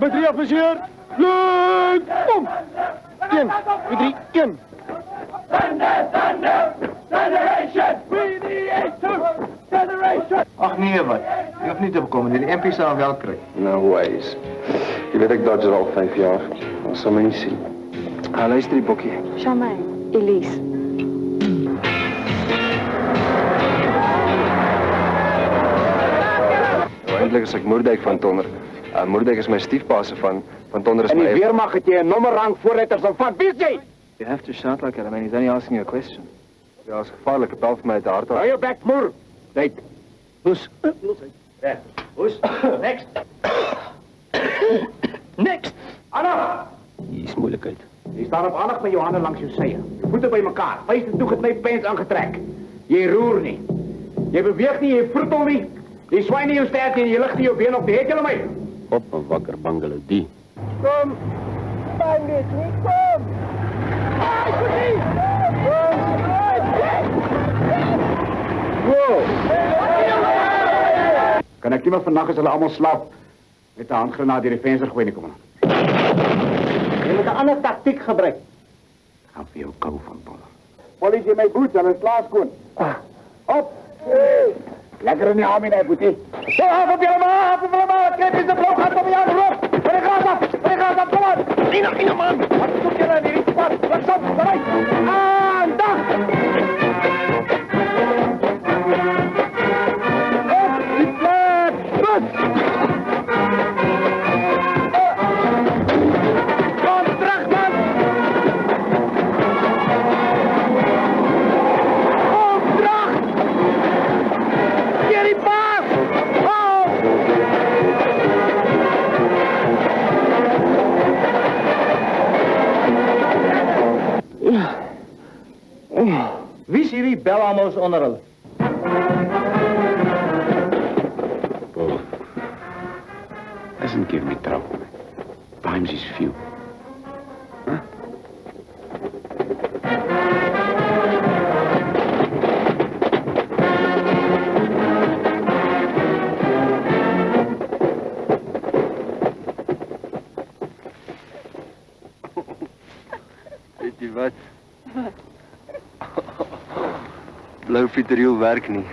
Met 3 officier. Leuk, kom. 1, 2, 3, 1. Federation! We need Federation! Ach nee, wat? Je hoeft niet te komen. Die MP zal hem wel krijgen. No ways. Je weet, ik dodge er al 5 jaar. Dat zal mij niet zien. Luister die boekje. Charmaine, Elise. Eindelijk is ik Moerdijk van Tonner. Moerdijk is mijn stiefpaase van Tonner is En mijn... die Weermacht het je een nummerrang voorritters of van wie is die? You have to shout like that. I mean, he's only asking you a question. Ja, als gevaarlijke pijl voor mij uit de hart af. Hou je bek, moer. Kijk. Hoes. Ja. Hoes. Next. Next. Anna. Die is moeilijkheid. Je staat op aandacht met je handen langs je zijen. Je voeten bij elkaar. Feest toe het mij peens aangetrek. Je roer niet. Je beweegt niet, je vertel niet. Je zwaait niet je stijt en je ligt niet op been op de heet je mee. Op een wakker bangelen die. Kom. Bang dit niet, kom. Wow. Kan ik iemand vannacht als hulle allemaal slaap met de handgranaat die de venster gooien komen? Je moet een andere tactiek gebruiken. Gaan voor jou kou van Donner. Politie met boots en een slaaskoen. Op! Lekker in die arm in hij boetie. Zo, af op jullie maar, Krijg is de blauw, gaat op je aan, rop! Voor de gaas af, kom aan! Ina, man! Wat zoek je dan hier? Wat, stop, vooruit! Aandacht! Op, die plek, rust! Kom terug, man! Opdracht! Jerry Paas! Oh! Wie is hierdie Bellamos onder hulle? Paul. Doesn't give me trouble. Times is few. Huh? Weet je wat? Blauw Pieteriel werkt niet.